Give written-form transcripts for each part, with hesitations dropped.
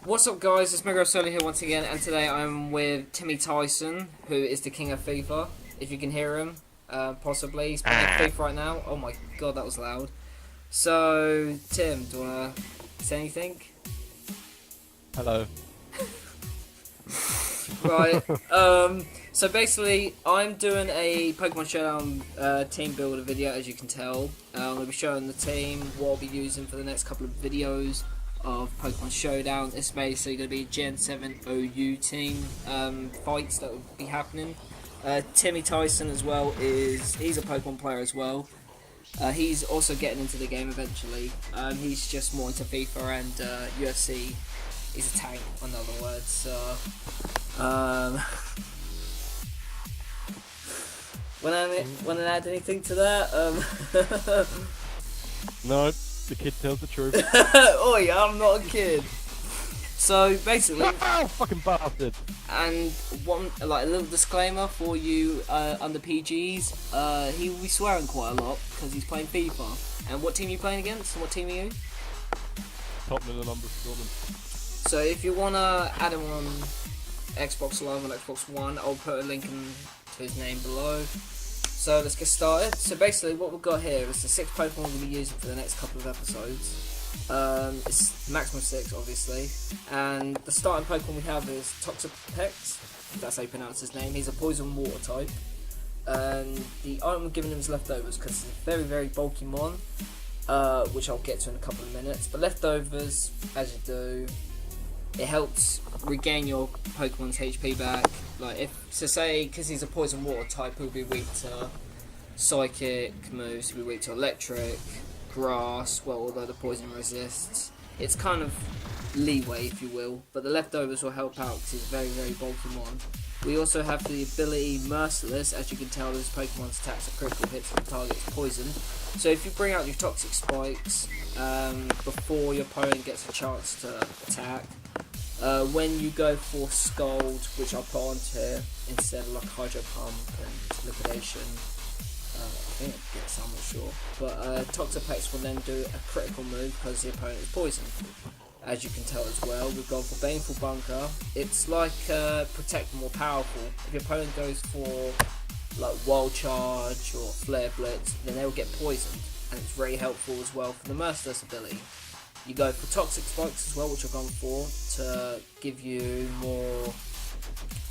What's up, guys? It's Mega Solo here once again, and today I'm with TimmyTyson, who is the king of FIFA. If you can hear him, possibly. He's playing FIFA right now. Oh my god, that was loud. So, Tim, do you want to say anything? Hello. Right, so basically, I'm doing a Pokemon Showdown team builder video, as you can tell. I'm going to be showing the team, what I'll be using for the next couple of videos of Pokemon Showdown. It's basically going to be a Gen 7 OU team fights that will be happening. TimmyTyson as well, he's a Pokemon player as well. He's also getting into the game eventually. He's just more into FIFA and UFC. He's a tank, in other words. So, want to add anything to that? No, the kid tells the truth. Oh yeah, I'm not a kid. So basically, Oh, fucking bastard. and one a little disclaimer for you under PGs. He will be swearing quite a lot because he's playing FIFA. And what team are you playing against? And what team are you? Tottenham and Scotland. So if you wanna add him on Xbox Live and Xbox One, I'll put a link to his name below. So let's get started. So basically what we've got here is the 6 Pokemon we'll be using for the next couple of episodes. It's maximum 6 obviously. And the starting Pokemon we have is Toxapex, if that's how you pronounce his name. He's a poison water type. And the item we're giving him is leftovers because he's a very, very bulky mon. Which I'll get to in a couple of minutes. But leftovers, as you do, it helps regain your Pokemon's HP back. Like because he's a poison water type, he'll be weak to psychic moves, he'll be weak to electric, grass, well, although the poison resists. It's kind of leeway, if you will, but the leftovers will help out because he's a very, very bulky mon. We also have the ability Merciless. As you can tell, this Pokemon's attacks are critical hits and targets poison. So if you bring out your Toxic Spikes before your opponent gets a chance to attack, when you go for Scald, which I'll put onto here instead of like Hydro Pump and Liquidation, I think it gets, I'm not sure, but Toxapex will then do a critical move because the opponent is poisoned. As you can tell as well, we've gone for Baneful Bunker. It's like Protect more powerful. If your opponent goes for like Wild Charge or Flare Blitz, then they'll get poisoned, and it's very helpful as well for the Merciless ability. You go for Toxic Spikes as well, which I've gone for to give you more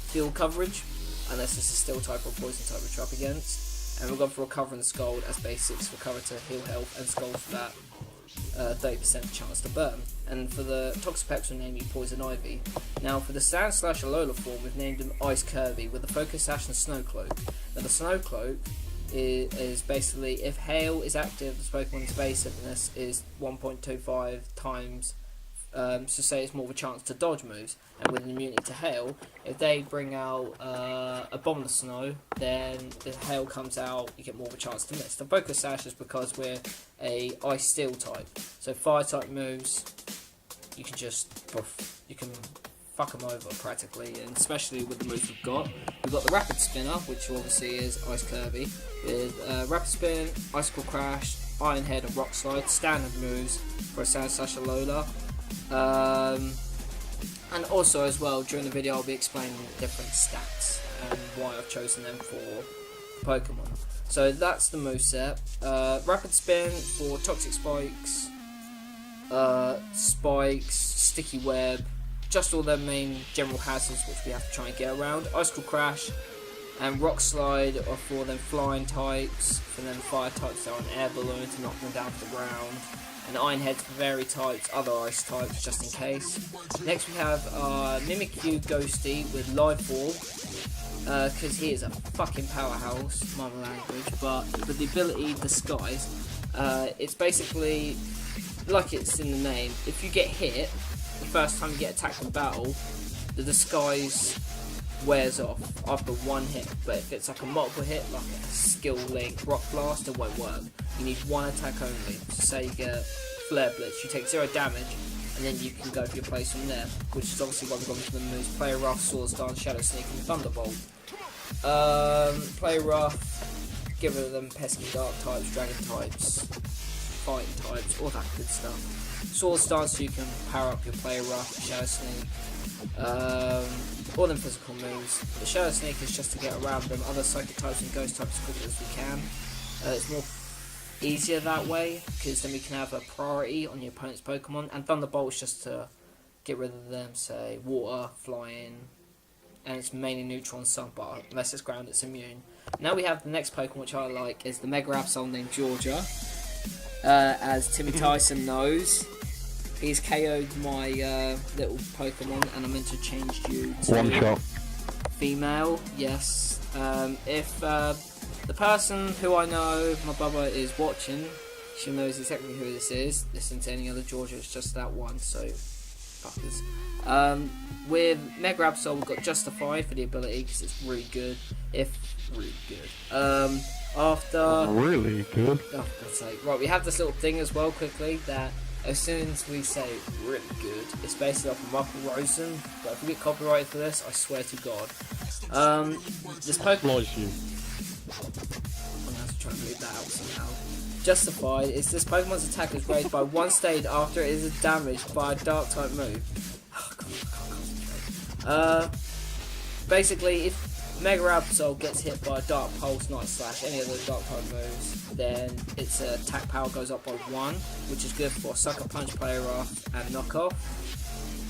field coverage, unless it's a Steel type or Poison type which you're up against. And we've gone for Recover and Scald as basics, Recover to heal health, and Scald for that 30% chance to burn. And for the Toxapex, we'll name you Poison Ivy. Now for the Sand Slash Alola form, we've named him Ice Kirby with the Focus Sash and Snow Cloak. Now the Snow Cloak is basically, if Hail is active, this Pokemon's evasiveness is 1.25 times, so say it's more of a chance to dodge moves, and with an immunity to Hail, if they bring out a Bomb Snow, then the Hail comes out, you get more of a chance to miss. The Focus Sash is because we're a Ice Steel type, so Fire type moves, you can just fuck them over practically, and especially with the moves we've got. We've got the Rapid Spinner, which obviously is Ice Kirby, with Rapid Spin, Icicle Crash, Iron Head and Rock Slide, standard moves for a Sand Slash Alola. And also as well, during the video I'll be explaining different stats and why I've chosen them for Pokemon. So that's the moveset. Rapid Spin for Toxic Spikes, Sticky Web, just all their main general hazards which we have to try and get around. Icicle Crash and Rock Slide are for them flying types, for them fire types that are an air balloon to knock them down to the ground, and Iron Heads for very types, other ice types just in case. Next we have Mimikyu Ghosty with Live Ball, because he is a fucking powerhouse, my language, but with the ability Disguise, it's basically, like it's in the name, if you get hit, the first time you get attacked in battle, the disguise wears off after one hit, but if it's like a multiple hit, like a skill link Rock Blast, it won't work. You need one attack only. So say you get Flare Blitz, you take 0 damage, and then you can go for your plays from there, which is obviously why we've gone for the moves Play Rough, Swords Dance, Shadow Sneak, and Thunderbolt. Play Rough, get rid of them pesky Dark types, Dragon types, Fighting types, all that good stuff. Sword Stance, so you can power up your Player Rough, Shadow Sneak, all them physical moves. The Shadow Sneak is just to get around them other Psychic types and Ghost types as quickly as we can. It's more easier that way, because then we can have a priority on your opponent's Pokemon, and Thunderbolt is just to get rid of them, say, Water, Flying, and it's mainly neutral on Sun, but unless it's ground, it's immune. Now we have the next Pokemon, which I like, is the Mega Absol named Georgia. As TimmyTyson knows, he's KO'd my little Pokemon, and I'm going to change you to One shot. female. Yes. If the person who I know, my brother, is watching, she knows exactly who this is. Listen to any other Georgia, it's just that one, so fuckers. With Mega Absol, we've got Justify for the ability, because it's really good. Really good. After... Really good. Oh, for God's sake. Right, we have this little thing as well, quickly, that as soon as we say really good, it's basically off of Michael Rosen, but if we get copyrighted for this, I swear to God. This Pokemon... Flies you. I'm going to have to try and move that out somehow. Justified is this Pokemon's attack is raised by 1 stage after it is damaged by a dark type move. Oh, God, I can't concentrate. Basically, if Mega Absol gets hit by a Dark Pulse, Night Slash, any of those Dark type moves, then its attack power goes up by 1, which is good for Sucker Punch, Player Off, and Knockoff.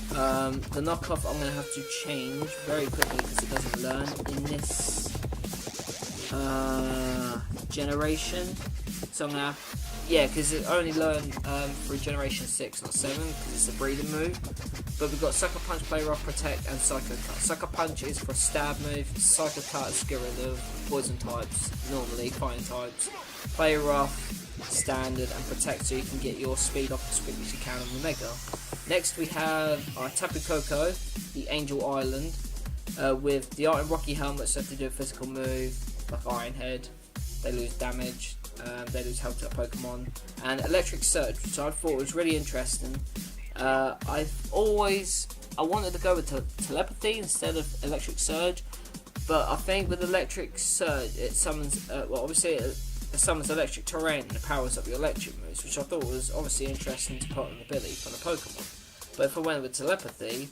The Knockoff I'm going to have to change very quickly because it doesn't learn in this generation. So I'm going to because it only learned through Generation 6, not 7, because it's a breeding move. But we've got Sucker Punch, Player Off, Protect, and Psycho Cut. Sucker Punch is for a stab move, Psycho Cut is get rid of poison types, normally, fighting types. Player Off, standard, and Protect, so you can get your speed up as quickly as you can on the Mega. Next we have our Tapu Koko, the Angel Island, with the Art and Rocky Helmet, so if they do a physical move, like Iron Head, they lose damage. They lose health to that Pokemon, and Electric Surge, which I thought was really interesting. I wanted to go with Telepathy instead of Electric Surge, but I think with Electric Surge it summons, obviously it summons electric terrain and it powers up your electric moves, which I thought was obviously interesting to put on an ability for the Pokemon. But if I went with Telepathy,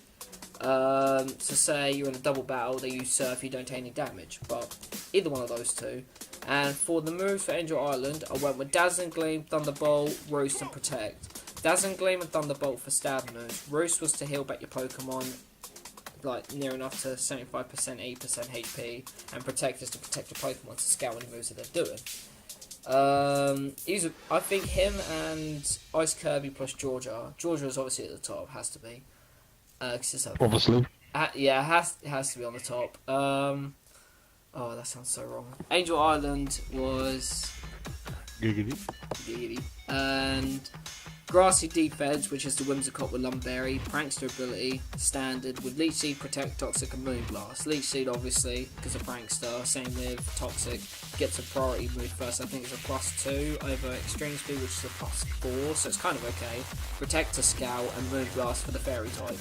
so say you're in a double battle, they use Surf, you don't take any damage, but either one of those two. And for the moves for Angel Island, I went with Dazzling Gleam, Thunderbolt, Roost, and Protect. Dazzling Gleam and Thunderbolt for stab moves. Roost was to heal back your Pokemon, like near enough to 75%, 80% HP, and Protect is to protect your Pokemon to scout any moves that they're doing. I think him and Ice Kirby plus Georgia. Georgia is obviously at the top, has to be. Obviously. Yeah, it has to be on the top. Oh, that sounds so wrong. Angel Island was Giggity. And Grassy Deep Edge, which is the Whimsicott with Lumberry, Prankster ability, standard, with Leech Seed, Protect, Toxic, and Moonblast. Leech Seed, obviously, because of Prankster, same with Toxic, gets a priority move first. I think it's a +2 over Extreme Speed, which is a +4, so it's kind of okay. Protect to Scout, and Moonblast for the Fairy type.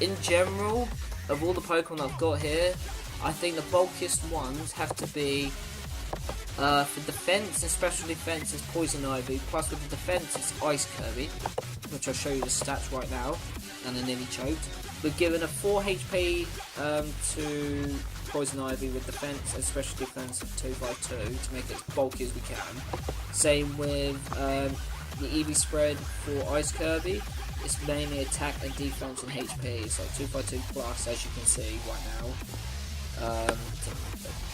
In general, of all the Pokemon I've got here, I think the bulkiest ones have to be, for defense and special defense is Poison Ivy, plus with the defense it's Ice Kirby, which I'll show you the stats right now, and I nearly choked. We're given a 4 HP to Poison Ivy with defense and special defense of 2x2 to make it as bulky as we can. Same with the Eevee spread for Ice Kirby. It's mainly attack and defense and HP, so 2x2 plus, as you can see right now.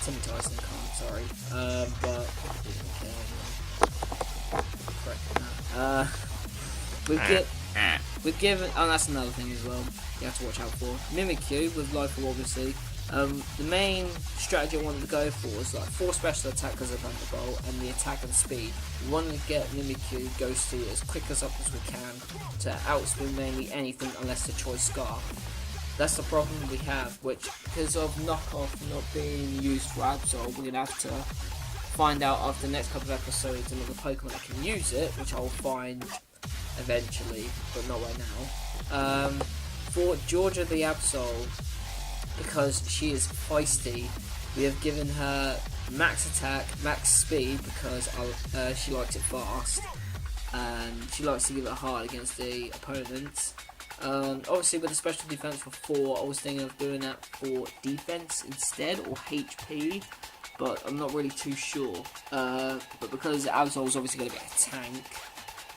TimmyTyson can't, sorry. But we've given. Oh, that's another thing as well. You have to watch out for Mimikyu with Life-Orb, obviously. The main strategy I wanted to go for was like 4 special attack because of Thunderbolt and the attack and speed. We wanted to get Mimikyu Ghosty as quick as we can to outspeed mainly anything unless the choice Scar. That's the problem we have, which, because of Knockoff not being used for Absol, we're going to have to find out after the next couple of episodes another Pokemon that can use it, which I'll find eventually, but not right now. For Georgia the Absol, because she is feisty, we have given her max attack, max speed, because she likes it fast. and she likes to give it hard against the opponents. Obviously with the special defense for 4, I was thinking of doing that for defense instead, or HP, but I'm not really too sure. But because Absol's obviously going to be a tank,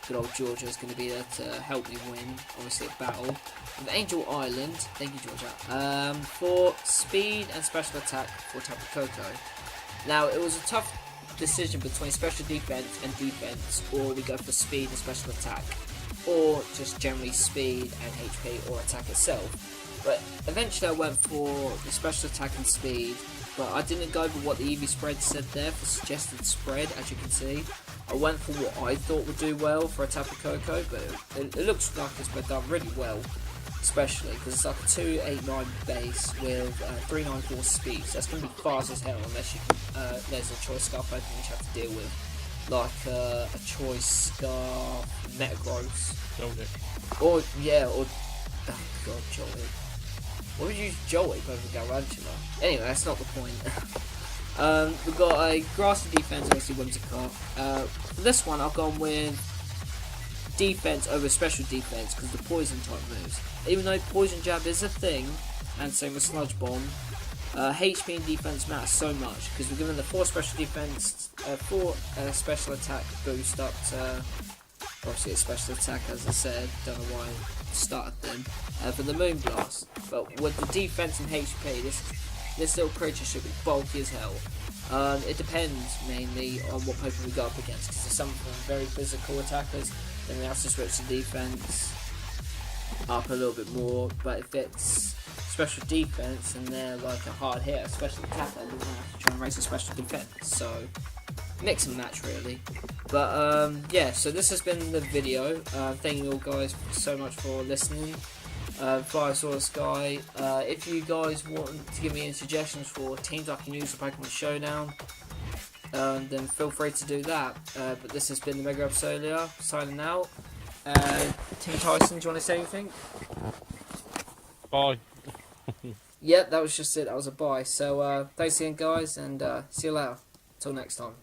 good old Georgia's going to be there to help me win, obviously, a battle. With Angel Island, thank you, Georgia, for speed and special attack for Tapu Koko. Now, it was a tough decision between special defense and defense, or we go for speed and special attack, or just generally speed and HP or attack itself. But eventually I went for the special attack and speed, but I didn't go for what the EV spread said there for suggested spread, as you can see. I went for what I thought would do well for a Tapu Koko, but it looks like it's been done really well, especially because it's like a 289 base with 394 speed, so that's going to be fast as hell unless you can, there's a choice scarf open which you have to deal with, like a choice scarf, Metagross, or oh god, Jolly. What would you use Jolly over Garantula? Anyway, that's not the point. We've got a grassy defense, obviously Whimsicott. For this one, I've gone with defense over special defense because the poison type moves. Even though poison jab is a thing, and same with sludge bomb, HP and defense matter so much because we're given the 4 special defense, 4 special attack boost up to obviously a special attack, as I said. Don't know why I started them for the Moonblast. But with the defense and HP, this little creature should be bulky as hell. It depends mainly on what Pokemon we go up against, because there's some very physical attackers, then we have to switch the defense up a little bit more, but if it's special defense and they're like a hard hit, a special attacker, then we have to try and raise a special defense, so mix and match really. But yeah, so this has been the video. Thank you all guys so much for listening. Firesaurus Guy, if you guys want to give me any suggestions for teams I can use for Pokemon Showdown, then feel free to do that. But this has been the Mega Absolia, signing out. TimmyTyson, do you want to say anything? Bye. Yep, that was just it, that was a bye. So thanks again guys, and see you later. Till next time.